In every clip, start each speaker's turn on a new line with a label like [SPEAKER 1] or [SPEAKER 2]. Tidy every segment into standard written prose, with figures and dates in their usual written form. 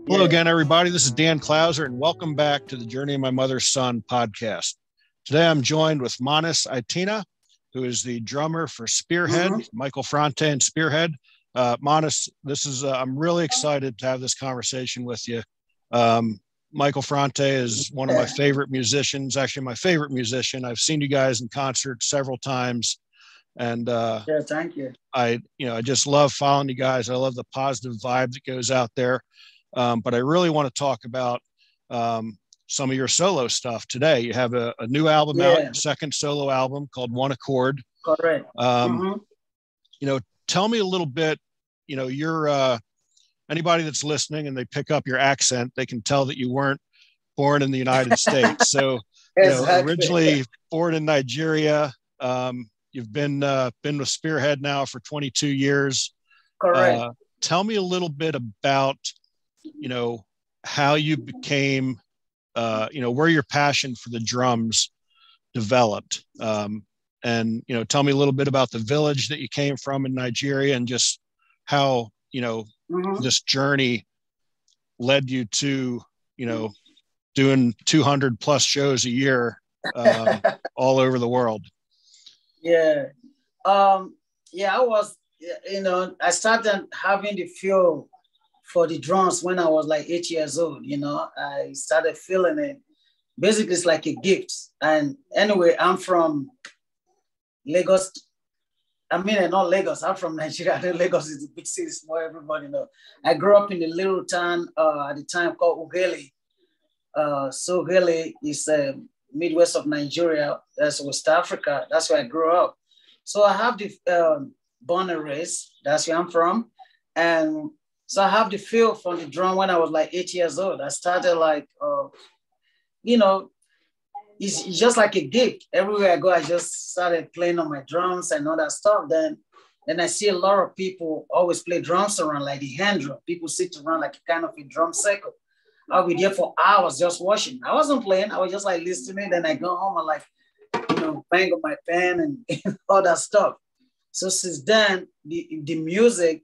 [SPEAKER 1] Hello again, everybody. This is Dan Clouser, and welcome back to the Journey of My Mother's Son podcast. Today, I'm joined with Manas Itene, who is the drummer for Spearhead, Michael Franti and Spearhead. Manas, I'm really excited to have this conversation with you. Michael Franti is one of my favorite musicians, actually my favorite musician. I've seen you guys in concert several times. And
[SPEAKER 2] thank you.
[SPEAKER 1] I just love following you guys. I love the positive vibe that goes out there. But I really want to talk about some of your solo stuff today. You have a new album out, a second solo album called One Accord.
[SPEAKER 2] Correct.
[SPEAKER 1] Tell me a little bit, you're anybody that's listening and they pick up your accent, they can tell that you weren't born in the United States. So, originally born in Nigeria. You've been with Spearhead now for 22 years.
[SPEAKER 2] Correct.
[SPEAKER 1] Tell me a little bit about, how you became, where your passion for the drums developed. And tell me a little bit about the village that you came from in Nigeria and just how, this journey led you to, doing 200 plus shows a year all over the world.
[SPEAKER 2] I was, I started having the feel for the drums when I was like 8 years old. I started feeling it. Basically, it's like a gift. And anyway, I'm from Lagos. I mean, not Lagos. I'm from Nigeria. I know Lagos is a big city, small, everybody know. I grew up in a little town at the time called Ughelli. So Ughelli is Midwest of Nigeria. That's West Africa. That's where I grew up. So I have the born and raised. That's where I'm from. And so I have the feel from the drum when I was like 8 years old. I started like, it's just like a gift. Everywhere I go, I just started playing on my drums and all that stuff. Then I see a lot of people always play drums around, like the hand drum. People sit around like a kind of a drum circle. I'll be there for hours just watching. I wasn't playing. I was just like listening. Then I go home and like, bang on my pen and all that stuff. So since then, the music,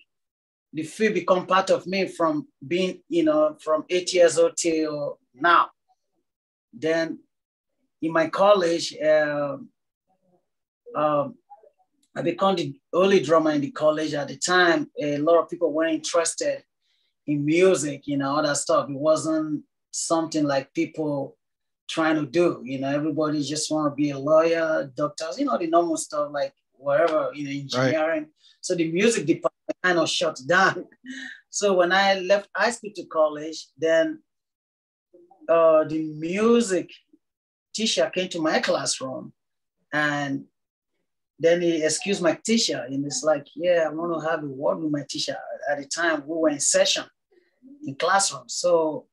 [SPEAKER 2] the feel become part of me from being, from 8 years old till now. Then in my college, I became the only drummer in the college at the time. A lot of people weren't interested in music, all that stuff. It wasn't something like people trying to do, everybody just want to be a lawyer, doctors, the normal stuff, like whatever, engineering. Right. So the music department kind of shut down. So when I left high school to college, then the music teacher came to my classroom and then he excused my teacher and it's like, I want to have a word with my teacher. At the time we were in session in classroom. So,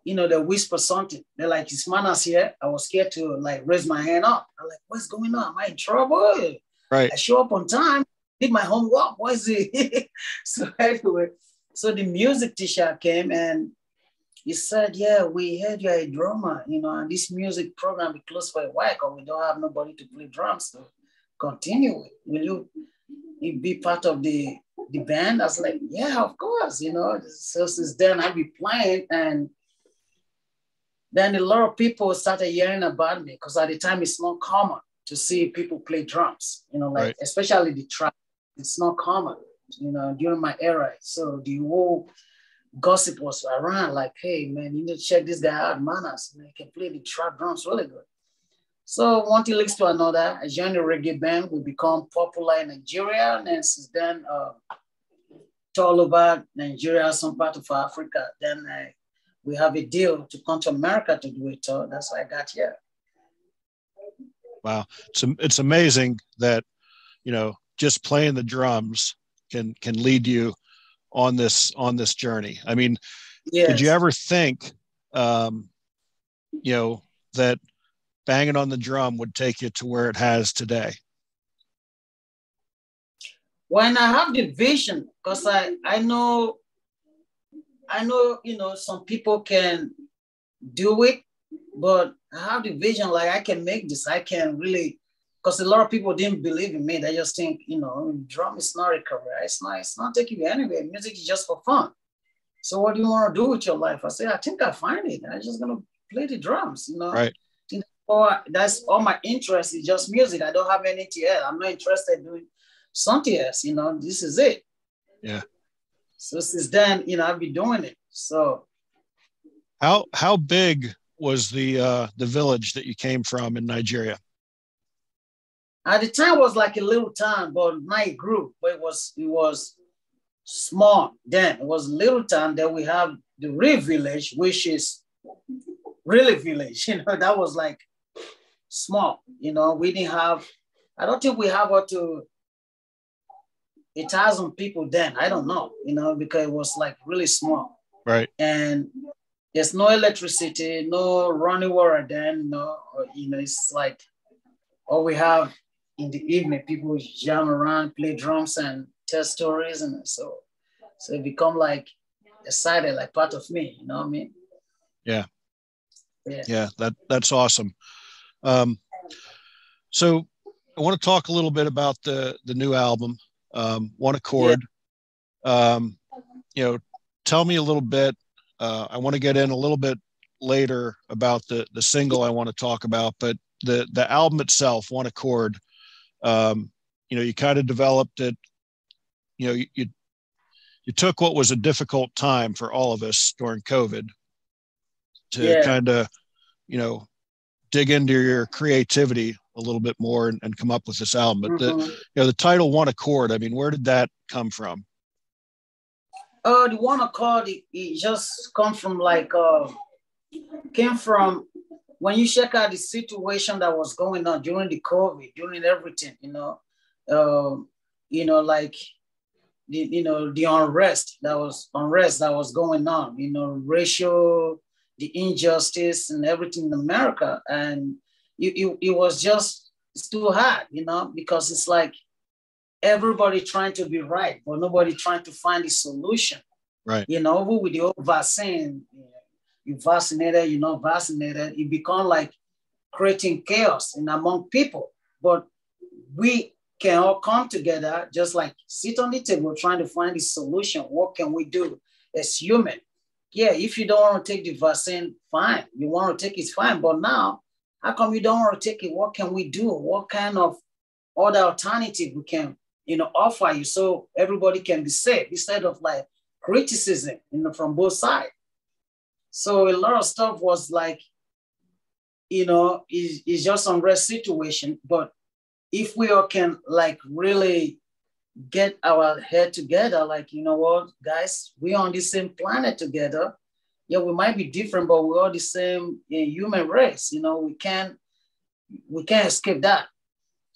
[SPEAKER 2] they whisper something. They're like, is Manas here? I was scared to like raise my hand up. I'm like, what's going on? Am I in trouble?
[SPEAKER 1] Right.
[SPEAKER 2] I show up on time, did my homework. What is it? So anyway, so the music teacher came and he said, we heard you're a drummer, and this music program be closed for a while because we don't have nobody to play drums to continue with. Will you be part of the band? I was like, yeah, of course, So since then I've been playing, and then a lot of people started hearing about me because at the time it's not common to see people play drums,
[SPEAKER 1] right.
[SPEAKER 2] Especially the trap. It's not common, during my era. So the whole gossip was around like, hey, man, you need to check this guy out, Manas. He can play the trap drums really good. So one thing leads to another. I joined a reggae band. We become popular in Nigeria. And then since then, all over Nigeria, some part of Africa. Then we have a deal to come to America to do it. So that's why I got here.
[SPEAKER 1] Wow. It's amazing that, just playing the drums can lead you on this journey. I mean, Did you ever think, that banging on the drum would take you to where it has today?
[SPEAKER 2] When I have the vision, because I know, some people can do it, but I have the vision, like I can make this, I can really, because a lot of people didn't believe in me. They just think, drum is not a career. It's not taking you anywhere. Music is just for fun. So what do you want to do with your life? I said, I think I find it. I'm just gonna play the drums, you know.
[SPEAKER 1] Right.
[SPEAKER 2] Or that's all my interest is just music. I don't have anything else. I'm not interested in doing something else, you know. This is it.
[SPEAKER 1] Yeah.
[SPEAKER 2] So since then, you know, I've been doing it. So
[SPEAKER 1] how big was the village that you came from in Nigeria?
[SPEAKER 2] at the time it was like a little town, but now it grew. But it was small then. It was a little town. Then we have the real village, which is really village. You know, that was like small. You know, we didn't have. I don't think we have up to 1,000 people then. I don't know. You know, because it was like really small.
[SPEAKER 1] Right.
[SPEAKER 2] And there's no electricity, no running water then. No, you know, it's like all we have in the evening. People jam around, play drums, and tell stories, and so it become like a side, like part of me. You know what I mean?
[SPEAKER 1] Yeah.
[SPEAKER 2] Yeah.
[SPEAKER 1] Yeah. That's awesome. So I want to talk a little bit about the new album, One Accord. Yeah. You know, tell me a little bit. I want to get in a little bit later about the single I want to talk about, but the album itself, One Accord. You know, you kind of developed it. You know, you took what was a difficult time for all of us during COVID to kind of, you know, dig into your creativity a little bit more and come up with this album. But you know, the title One Accord, I mean, where did that come from?
[SPEAKER 2] The One Accord, it just come from like came from when you check out the situation that was going on during the COVID, during everything, like the unrest that was going on, you know, racial, the injustice and everything in America. And it was just, it's too hard, you know, because it's like everybody trying to be right, but nobody trying to find a solution.
[SPEAKER 1] Right.
[SPEAKER 2] You know, with the old vaccine, you vaccinated, you're not vaccinated, it become like creating chaos in among people. But we can all come together, just like sit on the table, trying to find a solution. What can we do as human? Yeah, if you don't want to take the vaccine, fine. You want to take it, fine. But now, how come you don't want to take it? What can we do? What kind of other alternative we can, you know, offer you so everybody can be safe instead of like criticism, you know, from both sides. So a lot of stuff was like, you know, it's just unrest situation. But if we all can like really get our head together, like, you know what, guys, we're on the same planet together. Yeah, we might be different, but we're all the same human race. You know, we can't escape that.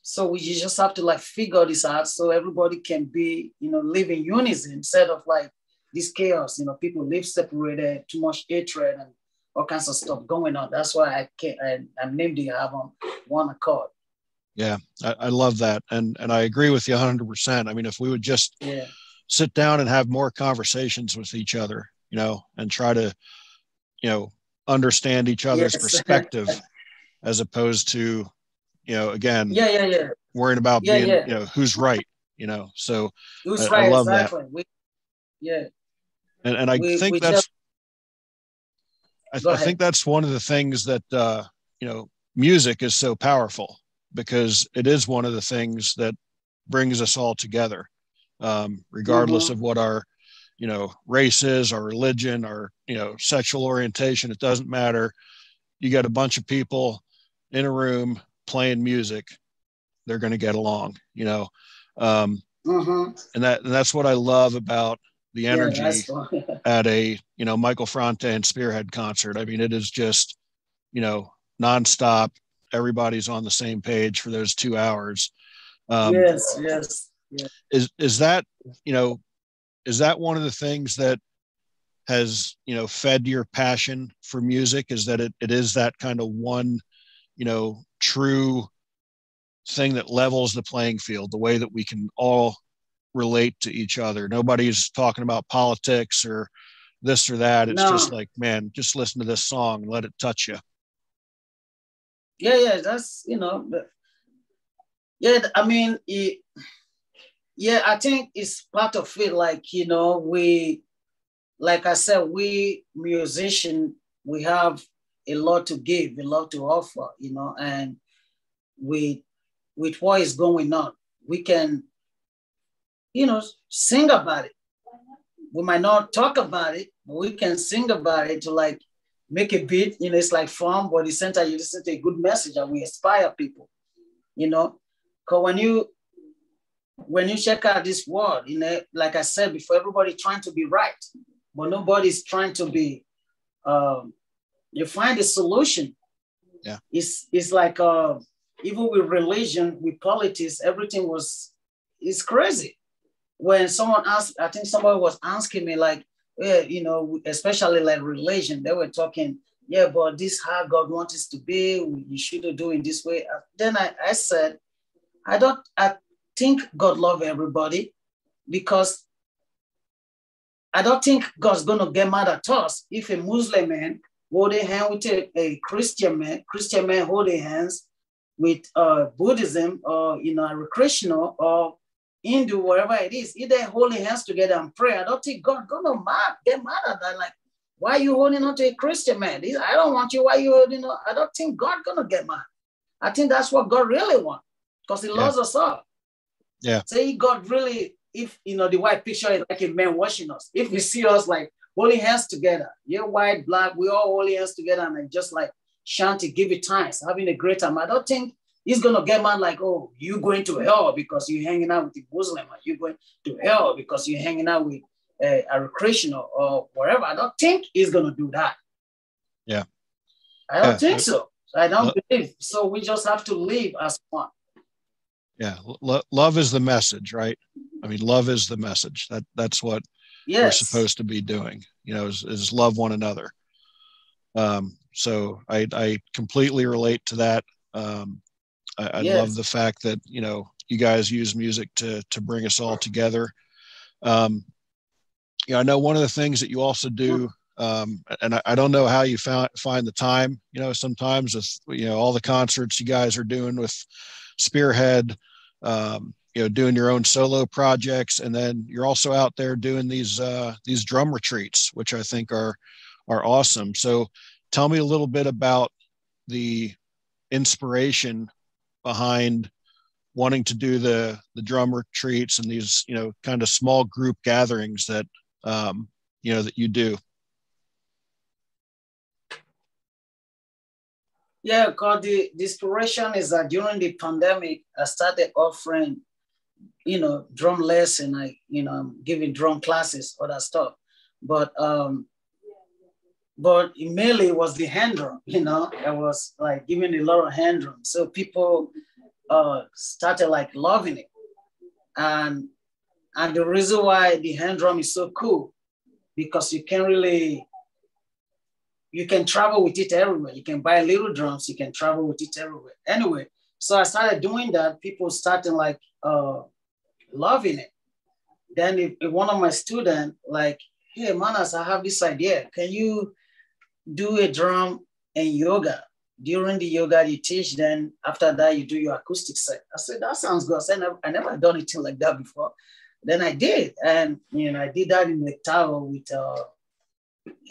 [SPEAKER 2] So we just have to like figure this out so everybody can be, you know, live in unison instead of like this chaos. You know, people live separated, too much hatred and all kinds of stuff going on. That's why I named the album One Accord.
[SPEAKER 1] Yeah, I love that. And I agree with you 100%. I mean, if we would just sit down and have more conversations with each other, you know, and try to, you know, understand each other's perspective as opposed to, you know, again, worrying about being, you know, who's right, you know, so
[SPEAKER 2] who's right,
[SPEAKER 1] I love
[SPEAKER 2] exactly.
[SPEAKER 1] that. And I think that's, I think that's one of the things that, you know, music is so powerful because it is one of the things that brings us all together, regardless of what our, you know, race is, our religion, our, you know, sexual orientation. It doesn't matter. You got a bunch of people in a room playing music, they're going to get along, you know. And that's what I love about the energy at a, you know, Michael Franti and Spearhead concert. I mean, it is just, you know, nonstop. Everybody's on the same page for those 2 hours.
[SPEAKER 2] Yes.
[SPEAKER 1] Is that, you know, is that one of the things that has, you know, fed your passion for music? Is that it is that kind of one, you know, true thing that levels the playing field, the way that we can all relate to each other. Nobody's talking about politics or this or that. It's just like, man, just listen to this song and let it touch you.
[SPEAKER 2] Yeah, that's, you know, I mean, I think it's part of it. Like, you know, we like I said, we musicians, we have a lot to give, a lot to offer, you know, and with what is going on, we can, you know, sing about it. We might not talk about it, but we can sing about it to like make a beat, you know, it's like fun, but the center you listen to a good message and we inspire people, you know. Because when you check out this world, you know, like I said before, everybody trying to be right, but nobody's trying to be you find a solution.
[SPEAKER 1] Yeah.
[SPEAKER 2] It's like even with religion, with politics, everything it's crazy. When someone asked, I think somebody was asking me like, yeah, you know, especially like religion, they were talking, yeah, but this how God wants us to be, you shouldn't do it this way. Then I said, I think God love everybody, because I don't think God's gonna get mad at us if a Muslim man holding hand with a Christian man holding hands with Buddhism, or you know, a Krishna or Hindu, wherever it is, if they're holding hands together and pray, I don't think God gonna get mad at that. Like, why are you holding on to a Christian man? I don't want you. Why are you holding on? I don't think God gonna get mad. I think that's what God really wants, because He loves us all.
[SPEAKER 1] Yeah.
[SPEAKER 2] Say God really, if you know the white picture is like a man watching us. If we see us like holding hands together, you're white, black, we all holding hands together and just like shanty, give it thanks, having a great time. I don't think He's gonna get mad like, oh, you going to hell because you're hanging out with the Muslim, or you going to hell because you're hanging out with a Christian or whatever. I don't think He's gonna do that.
[SPEAKER 1] Yeah.
[SPEAKER 2] I don't think so. I don't believe. So we just have to live as one.
[SPEAKER 1] Yeah. Love is the message, right? I mean, love is the message. That's what we're supposed to be doing, you know, is love one another. So I completely relate to that. I love the fact that, you know, you guys use music to bring us all together. You know, I know one of the things that you also do, and I don't know how you find the time, you know, sometimes with, you know, all the concerts you guys are doing with Spearhead, you know, doing your own solo projects, and then you're also out there doing these drum retreats, which I think are awesome. So tell me a little bit about the inspiration behind wanting to do the drum retreats and these, you know, kind of small group gatherings that, you know, that you do.
[SPEAKER 2] Yeah, because the inspiration is that during the pandemic, I started offering, you know, drum lesson. You know, I'm giving drum classes, all that stuff. But mainly it was the hand drum, you know, I was like giving a lot of hand drum. So people started like loving it. And the reason why the hand drum is so cool, because you can travel with it everywhere. You can buy little drums, you can travel with it everywhere. Anyway, so I started doing that. People started like loving it. Then if one of my students like, hey, Manas, I have this idea. Can you do a drum and yoga? During the yoga you teach, then after that you do your acoustic set. I said, that sounds good. I said, I never done anything like that before. Then I did. And, you know, I did that in Lake Tower with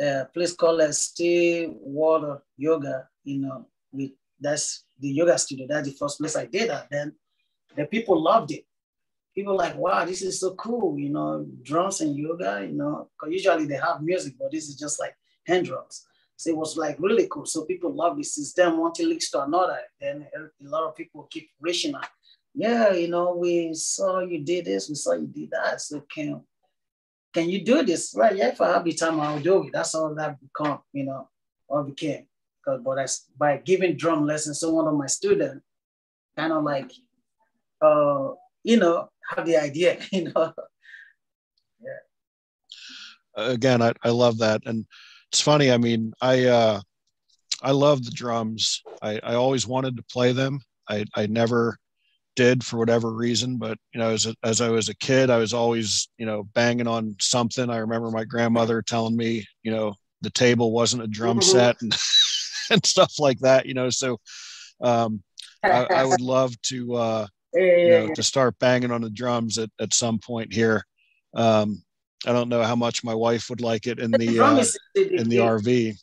[SPEAKER 2] a place called Stillwater Yoga, you know, that's the yoga studio. That's the first place I did that. Then the people loved it. People like, wow, this is so cool, you know, drums and yoga, you know, because usually they have music, but this is just like hand drums. So it was like really cool. So people love it. Since then, one thing leads to another. Then a lot of people keep reaching out. Yeah, you know, we saw you did this, we saw you did that. So can you do this? Right? Yeah, if I have the time, I'll do it. That's all that become, you know, all became. But by giving drum lessons, so one of my students kind of like, you know, have the idea, you know. Yeah.
[SPEAKER 1] Again, I love that. And it's funny. I mean, I love the drums. I always wanted to play them. I never did for whatever reason, but you know, as I was a kid, I was always, you know, banging on something. I remember my grandmother telling me, you know, the table wasn't a drum set and, and stuff like that, you know. So I would love to, you know, to start banging on the drums at some point here. I don't know how much my wife would like it
[SPEAKER 2] The drum is
[SPEAKER 1] in the RV.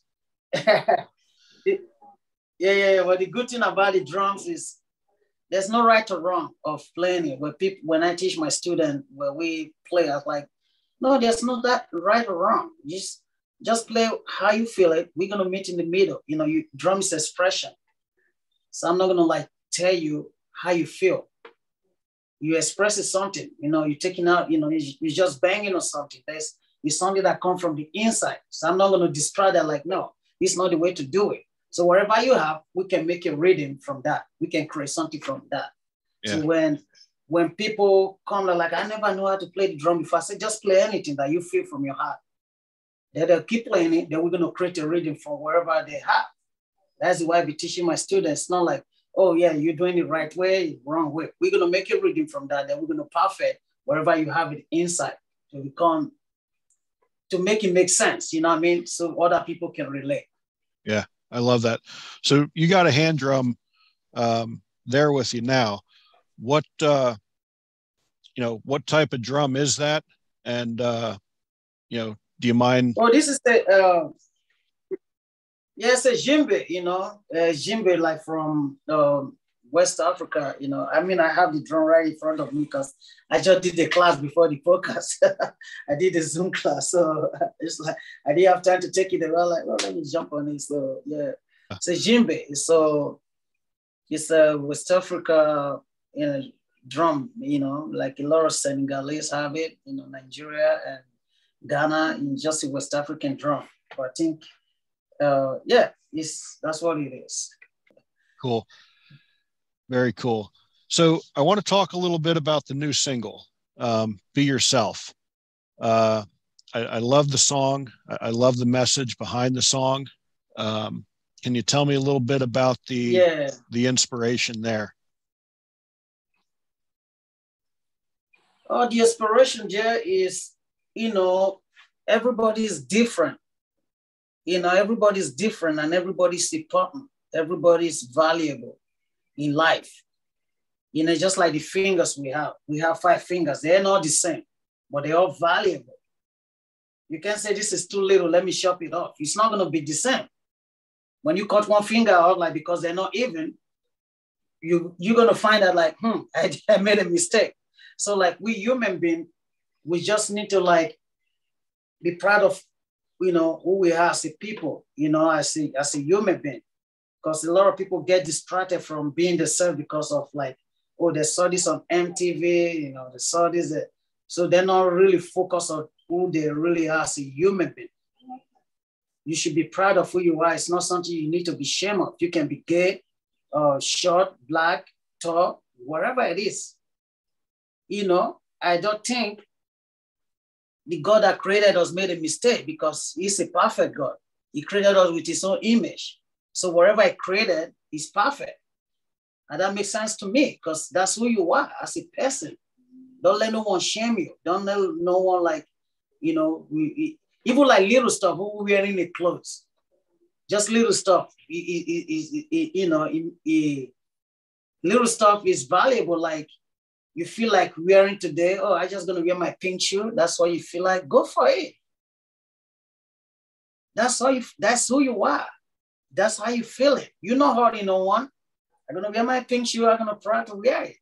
[SPEAKER 2] Yeah. Well, the good thing about the drums is there's no right or wrong of playing it. When I teach my student, where we play, I was like, no, there's no that right or wrong. Just play how you feel it. We're gonna meet in the middle. You know, drum is expression. So I'm not gonna like tell you how you feel. You express something. You know, you're taking out. You know, you're just banging or something. It's something that comes from the inside. So I'm not gonna destroy that. Like, no, it's not the way to do it. So wherever you have, we can make a rhythm from that. We can create something from that. Yeah. So when people come, they're like, I never know how to play the drum before. I say, just play anything that you feel from your heart. Then they'll keep playing it. Then we're going to create a rhythm from wherever they have. That's why I be teaching my students. Not like, oh yeah, you're doing it right way, wrong way. We're going to make a rhythm from that. Then we're going to perfect wherever you have it inside to make it make sense. You know what I mean? So other people can relate.
[SPEAKER 1] Yeah. I love that. So you got a hand drum there with you now. What what type of drum is that? And do you mind?
[SPEAKER 2] Oh, this is it's a djembe. Djembe like from West Africa. I mean, I have the drum right in front of me because I just did the class before the podcast. I did the Zoom class, so it's like I didn't have time to take it. They were like, "Well, let me jump on it." So yeah, it's a djembe. So it's a West Africa, drum. Like a lot of Senegalese have it. Nigeria and Ghana, in just a West African drum. But I think, that's what it is.
[SPEAKER 1] Cool. Very cool. So I want to talk a little bit about the new single, Be Yourself. I love the song. I love the message behind the song. Can you tell me a little bit about the inspiration there?
[SPEAKER 2] Oh, the inspiration there is, everybody's different. Everybody's different and everybody's important. Everybody's valuable in life. Just like the fingers we have. We have 5 fingers. They're not the same, but they're all valuable. You can't say this is too little, let me chop it off. It's not going to be the same. When you cut one finger out, like, because they're not even, you're going to find out like, I made a mistake. So like we human beings, we just need to like be proud of, who we are as a people, as a human being. Because a lot of people get distracted from being themselves because of like, oh, they saw this on MTV, they saw this. So they're not really focused on who they really are as a human being. You should be proud of who you are. It's not something you need to be ashamed of. You can be gay, short, black, tall, whatever it is. I don't think the God that created us made a mistake because he's a perfect God. He created us with his own image. So whatever he created is perfect. And that makes sense to me because that's who you are as a person. Don't let no one shame you. Don't let no one like, even like little stuff, who we wearing the clothes. Just little stuff. Little stuff is valuable. Like you feel like wearing today, oh, I just gonna wear my pink shoe. That's what you feel like. Go for it. That's who you are. That's how you feel it. You're not hurting no one. I'm gonna wear my pink shoe. I'm gonna try to wear it.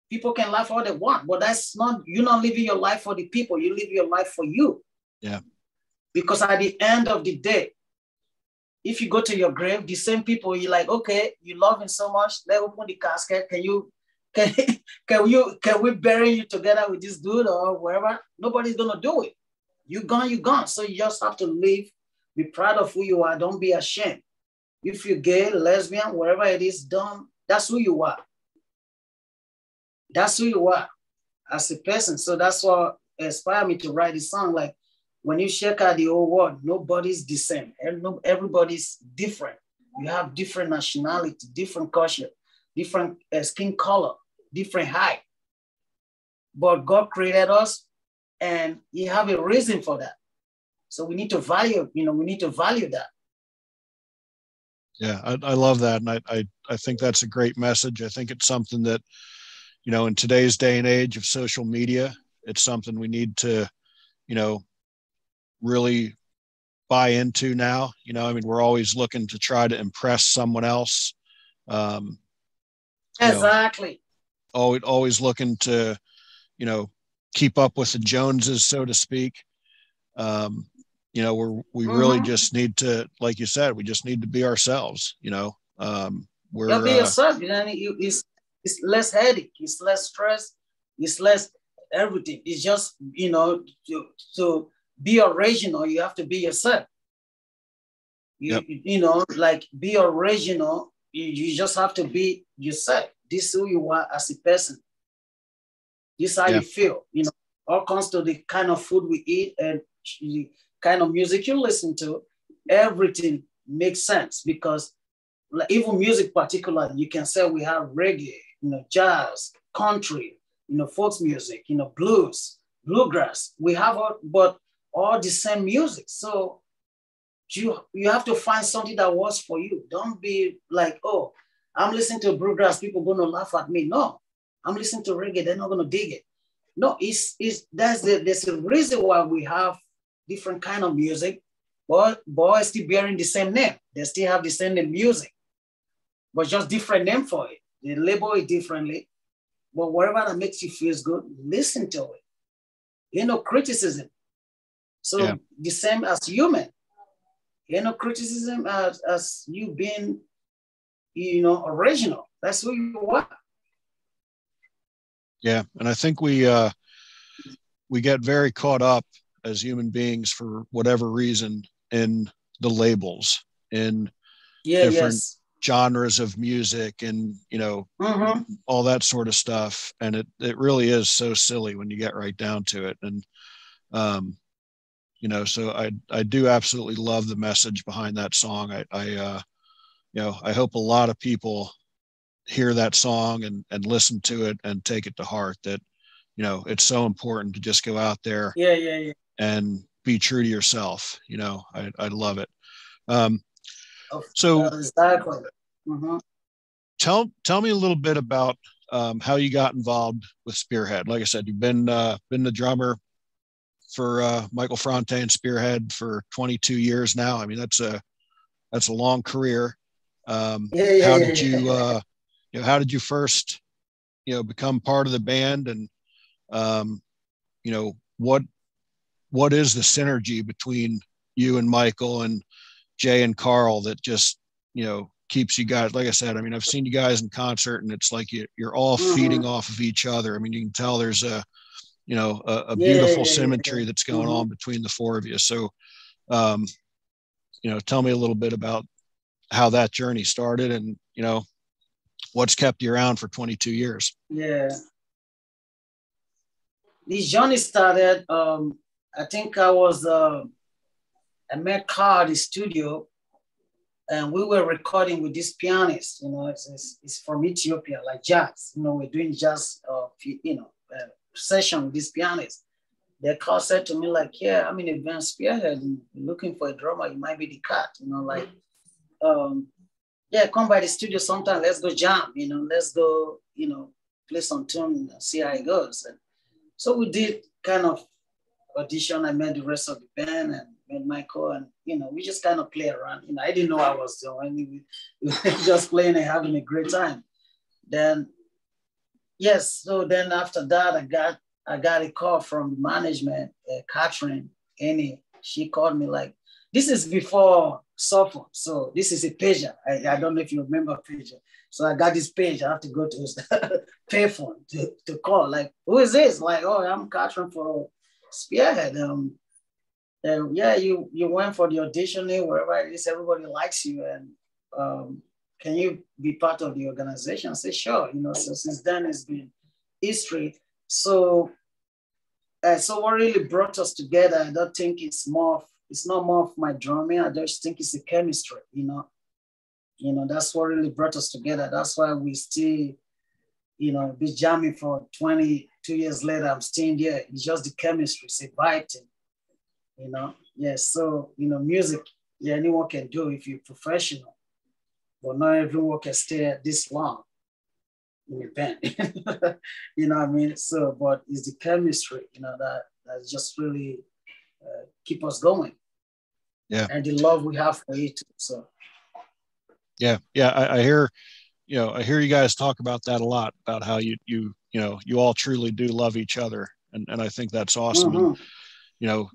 [SPEAKER 2] People can laugh all they want, but you're not living your life for the people. You live your life for you.
[SPEAKER 1] Yeah. Because
[SPEAKER 2] at the end of the day, if you go to your grave, the same people, you're like, okay, you love him so much. Let's open the casket. Can we bury you together with this dude or wherever? Nobody's gonna do it. You're gone. So you just have to live. Be proud of who you are. Don't be ashamed. If you're gay, lesbian, wherever it is, that's who you are. That's who you are as a person. So that's what inspired me to write this song. Like when you check out the whole world, nobody's the same. Everybody's different. You have different nationality, different culture, different skin color, different height. But God created us and he have a reason for that. So we need to value, that.
[SPEAKER 1] Yeah, I love that. And I think that's a great message. I think it's something that, in today's day and age of social media, it's something we need to you know, really buy into now. You know, I mean, we're always looking to try to impress someone else. Um,
[SPEAKER 2] Exactly.
[SPEAKER 1] Always looking to, you know, keep up with the Joneses, so to speak. Um, we really
[SPEAKER 2] Mm-hmm.
[SPEAKER 1] just need to, like you said, we just need to be ourselves.
[SPEAKER 2] You'll
[SPEAKER 1] We're
[SPEAKER 2] be yourself. It's less headache. It's less stress. It's less everything. It's just to be original. You have to be yourself.
[SPEAKER 1] Yep.
[SPEAKER 2] Like be original. You just have to be yourself. This is who you are as a person. This is how
[SPEAKER 1] Yeah.
[SPEAKER 2] you feel. All comes to the kind of food we eat and the kind of music you listen to. Everything makes sense because like even music particularly, you can say we have reggae, jazz, country, folk music, blues, bluegrass. We have all the same music. So you have to find something that works for you. Don't be like, oh, I'm listening to bluegrass, people gonna laugh at me. No, I'm listening to reggae, they're not gonna dig it. No, there's a reason why we have different kind of music, but boys still bearing the same name. They still have the same name music, but just different name for it. They label it differently. But whatever that makes you feel good, listen to it. Criticism. So the same as human. Criticism as you being, original. That's who you are.
[SPEAKER 1] Yeah, and I think we get very caught up as human beings for whatever reason in the labels, in different genres of music, and all that sort of stuff. And it really is so silly when you get right down to it. And so I do absolutely love the message behind that song. I hope a lot of people hear that song and listen to it and take it to heart, that it's so important to just go out there and be true to yourself. I love it. So
[SPEAKER 2] exactly. Mm-hmm.
[SPEAKER 1] Tell me a little bit about how you got involved with Spearhead. Like I said, you've been the drummer for Michael Franti and Spearhead for 22 years now. I mean, that's a long career. How did you first become part of the band, and what is the synergy between you and Michael and Jay and Carl that just keeps you guys? Like I said, I mean, I've seen you guys in concert, and it's like you're all feeding off of each other. I mean, you can tell there's a beautiful symmetry that's going on between the four of you. So tell me a little bit about how that journey started, and what's kept you around for 22 years.
[SPEAKER 2] This journey started, I think I met Carl at the studio, and we were recording with this pianist. It's from Ethiopia, like jazz. We're doing jazz, session with this pianist. The Carl said to me, like, yeah, I'm in a band Spearhead, and looking for a drummer. You might be the cat, come by the studio sometime. Let's go jam, let's go, play some tune and see how it goes. And so we did kind of audition. I met the rest of the band and met Michael, and we just kind of play around. I didn't know I was doing. We just playing and having a great time. Then, so then after that, I got a call from the management, Catherine Annie. She called me like, this is before cell phone, so this is a pager. I don't know if you remember pager. So I got this page. I have to go to payphone to call. Like, who is this? Like, oh, I'm Catherine for Spearhead. You went for the auditioning, wherever it is, everybody likes you, and can you be part of the organization? I said, sure. So since then it's been history. So what really brought us together, I don't think it's not more of my drumming. I just think it's the chemistry, that's what really brought us together. That's why we still, be jamming for 22 years later. I'm still here. It's just the chemistry, it's a vibe thing, So, music, anyone can do if you're professional, but not everyone can stay this long in a band. You know what I mean? So, but it's the chemistry, that's just really keep us going.
[SPEAKER 1] Yeah.
[SPEAKER 2] And the love we have for it. So.
[SPEAKER 1] Yeah. I hear, I hear you guys talk about that a lot, about how you all truly do love each other. And I think that's awesome.
[SPEAKER 2] Mm-hmm.
[SPEAKER 1] And,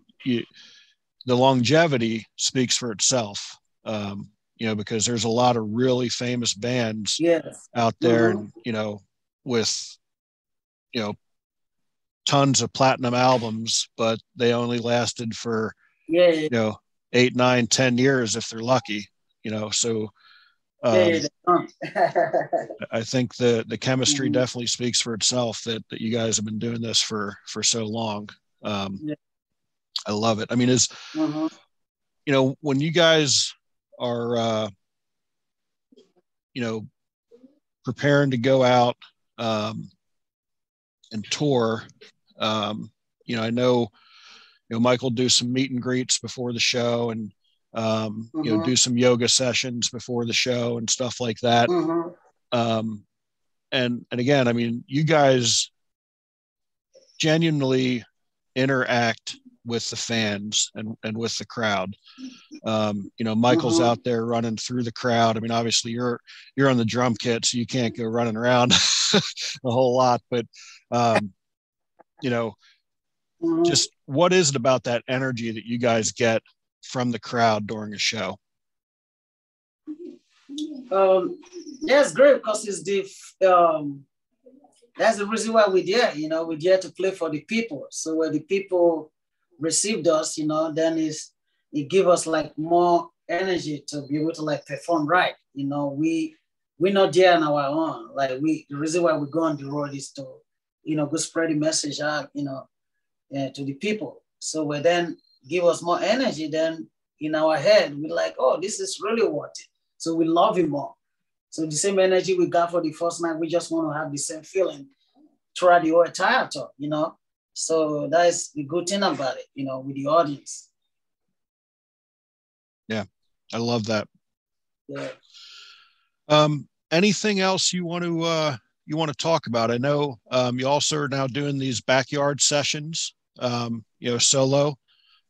[SPEAKER 1] the longevity speaks for itself, because there's a lot of really famous bands out there, and, with, tons of platinum albums, but they only lasted for, 8, 9, 10 years if they're lucky, so I think the chemistry definitely speaks for itself, that you guys have been doing this for so long. I love it. I mean, when you guys are, preparing to go out and tour, I know, Michael do some meet and greets before the show, and do some yoga sessions before the show and stuff like that. And again, I mean, you guys genuinely interact with the fans and with the crowd. Michael's out there running through the crowd. I mean, obviously you're on the drum kit, so you can't go running around a whole lot, but just what is it about that energy that you guys get from the crowd during a show?
[SPEAKER 2] It's great, because it's that's the reason why we're there. We're there to play for the people. So when the people received us, then it gives us like more energy to be able to like perform right. We're not there on our own. Like the reason why we go on the road is to, go spread the message out, to the people. So we then give us more energy. Then in our head, we're like, oh, this is really worth it. So we love him more. So the same energy we got for the first night, we just want to have the same feeling throughout the whole entire tour, So that's the good thing about it, with the audience.
[SPEAKER 1] Yeah, I love that.
[SPEAKER 2] Yeah.
[SPEAKER 1] Anything else you want to talk about? I know you also are now doing these backyard sessions, solo.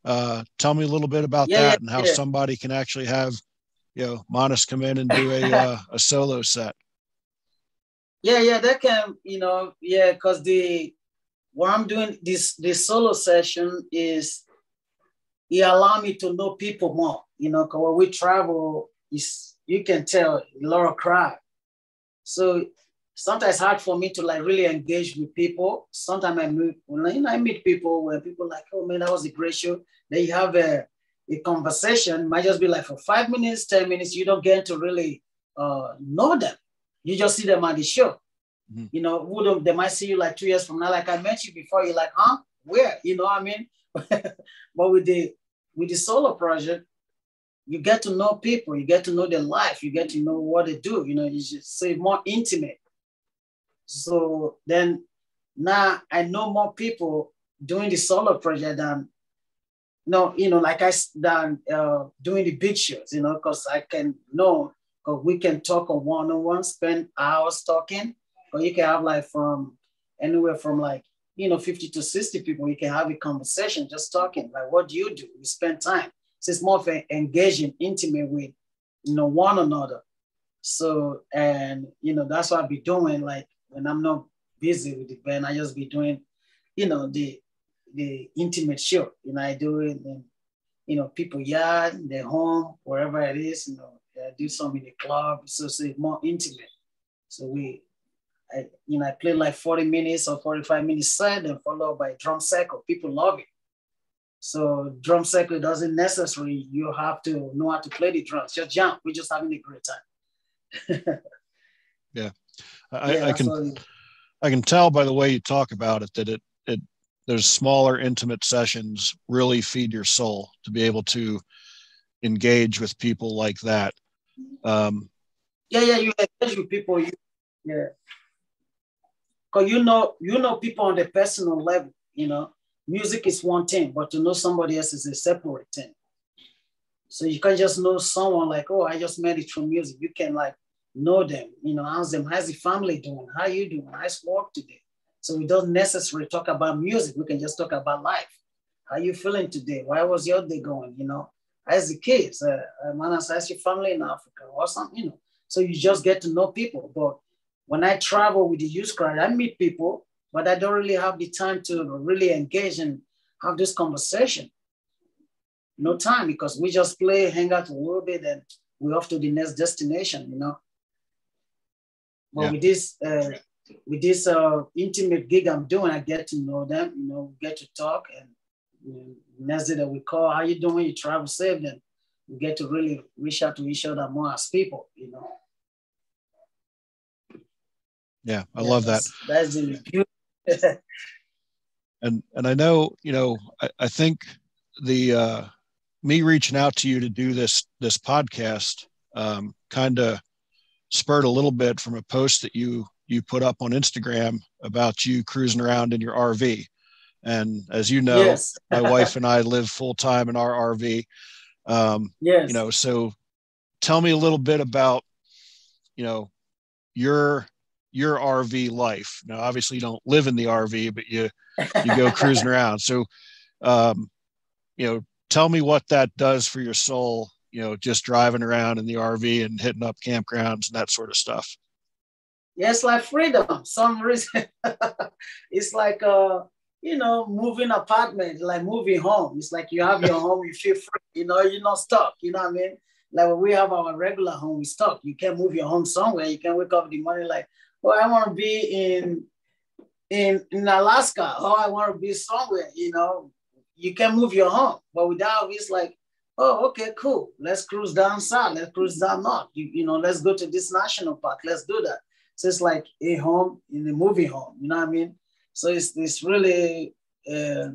[SPEAKER 1] Tell me a little bit about that and how somebody can actually have, Manas come in and do a solo set.
[SPEAKER 2] Yeah, that can, because what I'm doing this solo session is it allow me to know people more, because when we travel, you can tell a lot of crowd. So sometimes it's hard for me to like really engage with people. Sometimes I meet people where people like, oh man, that was a great show. Then you have a conversation, might just be like for 5 minutes, 10 minutes, you don't get to really know them. You just see them on the show. Mm-hmm. They might see you like 2 years from now. Like I met you before, you're like, huh? Where? You know what I mean? But with the solo project, you get to know people, you get to know their life, you get to know what they do, it's just so more intimate. So then now I know more people doing the solo project than doing the big shows, because I can know, because we can talk on one-on-one, spend hours talking, or you can have like from anywhere from like, 50 to 60 people, you can have a conversation just talking, like, what do? You spend time. So it's more of an engaging, intimate with, one another. So, and, that's what I'll be doing. Like when I'm not busy with the band, I just be doing, the intimate show. I do it in, people yard, their home, wherever it is, I do some in the club. So it's more intimate. So I play like 40 minutes or 45 minutes set and followed by drum circle. People love it. So drum circle doesn't necessarily, you have to know how to play the drums. Just jump. We're just having a great time.
[SPEAKER 1] Yeah. I can tell by the way you talk about it that those smaller intimate sessions really feed your soul to be able to engage with people like that.
[SPEAKER 2] You engage with people. Because you know people on the personal level, music is one thing, but to know somebody else is a separate thing. So you can't just know someone like, oh, I just met it through music. You can like know them, ask them, how's the family doing? How you doing? How's work today? So we don't necessarily talk about music. We can just talk about life. How you feeling today? Why was your day going? You know, as the kids, Manas, as your family in Africa or something, you know. So you just get to know people. But when I travel with the youth crowd, I meet people, but I don't really have the time to really engage and have this conversation. No time, because we just play, hang out a little bit, and we're off to the next destination, you know. But
[SPEAKER 1] Yeah.
[SPEAKER 2] with this intimate gig I'm doing, I get to know them, you know, get to talk, and next day that we call, how you doing? You travel safe, then we get to really reach out to each other more as people, you know.
[SPEAKER 1] Yeah, I love that.
[SPEAKER 2] That's the beauty.
[SPEAKER 1] And I know, you know, I think the me reaching out to you to do this podcast kind of spurred a little bit from a post that you put up on Instagram about you cruising around in your RV. And as you know,
[SPEAKER 2] Yes.
[SPEAKER 1] my wife and I live full time in our RV.
[SPEAKER 2] Yes.
[SPEAKER 1] You know, so tell me a little bit about, you know, your RV life. Now, obviously you don't live in the RV, but you go cruising around. So, you know, tell me what that does for your soul, you know, just driving around in the RV and hitting up campgrounds and that sort of stuff.
[SPEAKER 2] Yeah, it's like freedom. Some reason it's like you know, moving apartment, like moving home. It's like you have your home, you feel free, you know, you're not stuck, you know what I mean? Like when we have our regular home, we stuck. You can't move your home somewhere. You can wake up in the morning like, oh, I want to be in Alaska. Oh, I want to be somewhere, you know. You can move your home. But without it's like, oh, okay, cool. Let's cruise down south. Let's cruise down north. You know, let's go to this national park. Let's do that. So it's like a home in a movie home, you know what I mean? So it's really a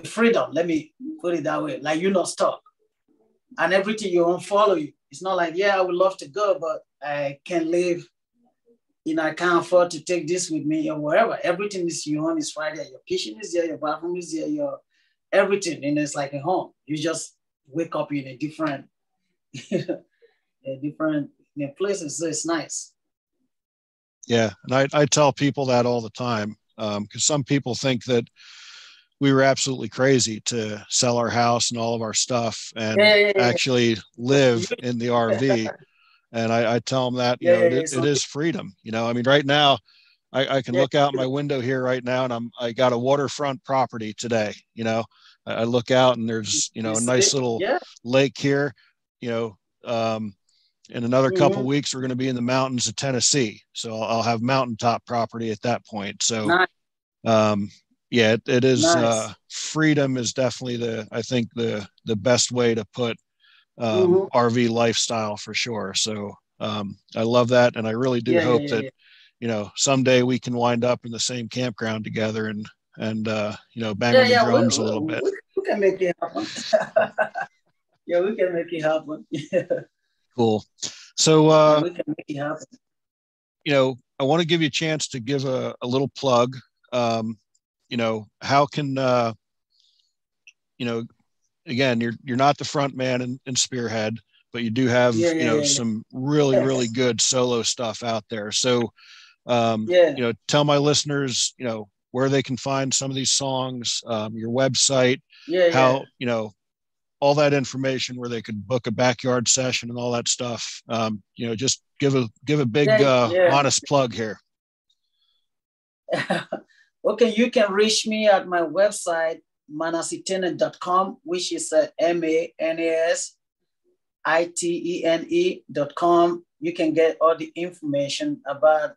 [SPEAKER 2] freedom. Let me put it that way. Like you're not stuck. And everything you won't follow you. It's not like, yeah, I would love to go, but I can't live. You know, I can't afford to take this with me or wherever. Everything is your own, is right there. Your kitchen is there, your bathroom is there, your everything. And it's like a home. You just wake up in a different, places. So it's nice.
[SPEAKER 1] Yeah. And I tell people that all the time. Because some people think that we were absolutely crazy to sell our house and all of our stuff and actually live in the RV. And I tell them that, you know, it is freedom. You know, I mean, right now I can look out my window here right now and I got a waterfront property today. You know, I look out and there's, you know, a nice little lake here, you know, in another couple of weeks, we're going to be in the mountains of Tennessee. So I'll have mountaintop property at that point. So, yeah, it is, nice. Freedom is definitely I think the best way to put RV lifestyle for sure. So I love that. And I really do hope that, you know, someday we can wind up in the same campground together and you know, bang on the drums a little bit.
[SPEAKER 2] We can make it happen. Yeah, we can make it happen.
[SPEAKER 1] Cool. So
[SPEAKER 2] we can make it happen.
[SPEAKER 1] You know, I want to give you a chance to give a little plug. You know, how can you know, again, you're not the front man in Spearhead, but you do have you know some really good solo stuff out there. So you know, tell my listeners, you know, where they can find some of these songs, your website, how you know, all that information, where they could book a backyard session and all that stuff. You know, just give a big honest plug here.
[SPEAKER 2] Okay, you can reach me at my website, manasitene.com, which is MANASITENE.com. You can get all the information about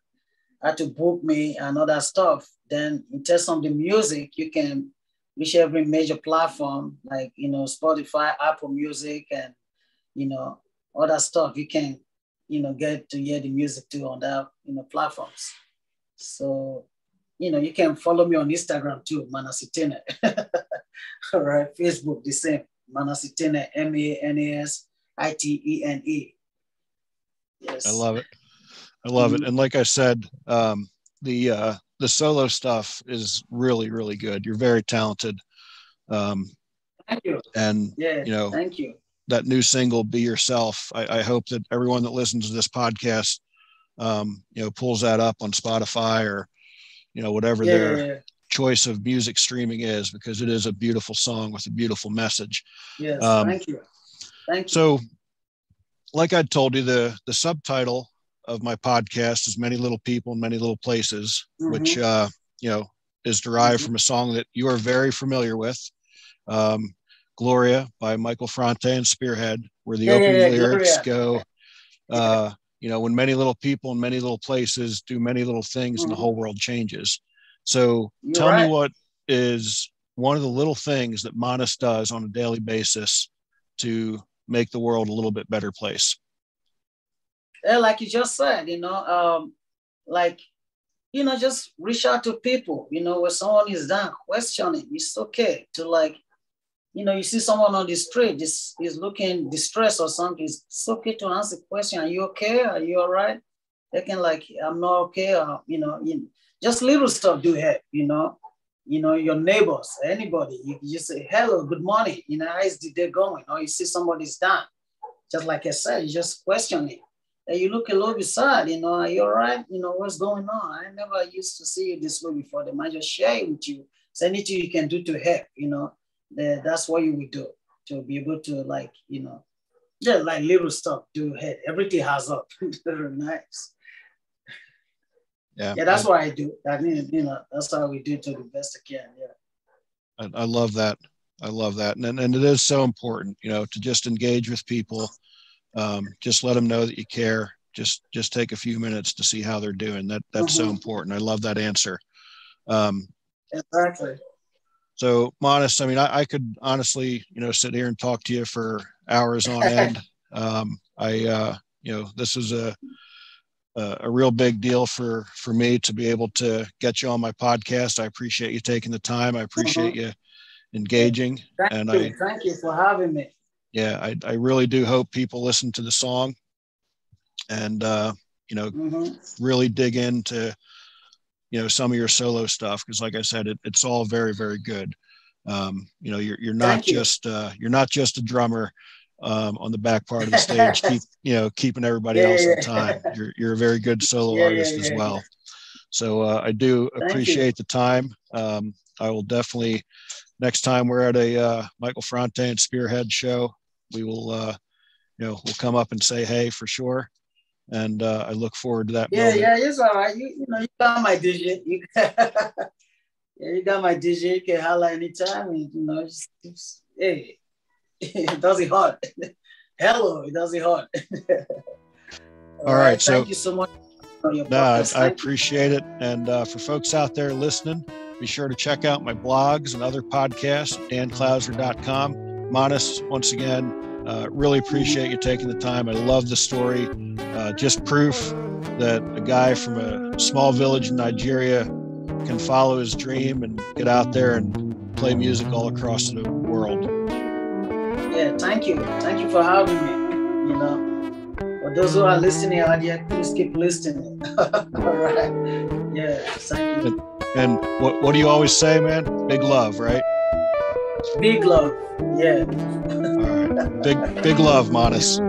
[SPEAKER 2] how to book me and all that stuff. Then in terms of the music, you can reach every major platform, like, you know, Spotify, Apple Music, and, you know, all that stuff. You can, you know, get to hear the music too on that, you know, platforms. So, you know, you can follow me on Instagram too, Manas Itene. All right, Facebook, the same, Manas Itene, MANASITENE. Yes.
[SPEAKER 1] I love it. I love it. And like I said, the solo stuff is really good. You're very talented.
[SPEAKER 2] Thank you.
[SPEAKER 1] And you know,
[SPEAKER 2] thank you.
[SPEAKER 1] That new single, Be Yourself. I hope that everyone that listens to this podcast, you know, pulls that up on Spotify or, you know, whatever their choice of music streaming is, because it is a beautiful song with a beautiful message.
[SPEAKER 2] Yes, thank you. Thank you.
[SPEAKER 1] So, like I told you, the subtitle of my podcast is "Many Little People in Many Little Places," which is derived from a song that you are very familiar with, "Gloria" by Michael Franti and Spearhead, where the opening lyrics go, when many little people in many little places do many little things, and the whole world changes. So tell me, what is one of the little things that Manas does on a daily basis to make the world a little bit better place?
[SPEAKER 2] Yeah, like you just said, just reach out to people, when someone is down, questioning. It's okay to you see someone on the street is looking distressed or something. It's okay to answer the question. Are you okay? Are you all right? They can I'm not okay. Just little stuff do help, your neighbors, anybody. You just say, hello, good morning. How's the day going? Or you see somebody's down. Just like I said, you just questioning. And you look a little bit sad, are you all right? What's going on? I never used to see you this way before. They might just share it with you. So anything you can do to help, that's what you would do to be able to little stuff to help. Everything has up. Very nice. Yeah, that's what I do. I mean, that's how we do to the best I can. Yeah.
[SPEAKER 1] I love that. I love that. And it is so important, to just engage with people. Just let them know that you care. Just take a few minutes to see how they're doing. That's so important. I love that answer.
[SPEAKER 2] Exactly.
[SPEAKER 1] So Manas, I mean, I could honestly, sit here and talk to you for hours on end. This is a real big deal for me to be able to get you on my podcast. I appreciate you taking the time. I appreciate you engaging.
[SPEAKER 2] Thank you for having me.
[SPEAKER 1] Yeah, I really do hope people listen to the song and, really dig into, some of your solo stuff. Cause like I said, it's all very, very good. You're not just a drummer, on the back part of the stage, keeping everybody else in time. You're a very good solo artist as well. Yeah. So, I do appreciate the time. I will definitely, next time we're at a, Michael Franti and Spearhead show, we will, we'll come up and say, hey, for sure. And I look forward to that.
[SPEAKER 2] Yeah, it's all right. You got my digit. You got my digit. You can holler anytime. And, hey, it does it hard. Hello, it does it hard.
[SPEAKER 1] all right.
[SPEAKER 2] Thank you so much for your podcast.
[SPEAKER 1] I appreciate it. And for folks out there listening, be sure to check out my blogs and other podcasts at danclouser.com. Manas, once again, really appreciate you taking the time. I love the story. Just proof that a guy from a small village in Nigeria can follow his dream and get out there and play music all across the world.
[SPEAKER 2] Yeah, thank you. Thank you for having me. For those who are listening out there, please keep listening. All right. Yeah, thank you.
[SPEAKER 1] And what do you always say, man? Big love, right?
[SPEAKER 2] Big love. Yeah.
[SPEAKER 1] All right. Big love, Manas.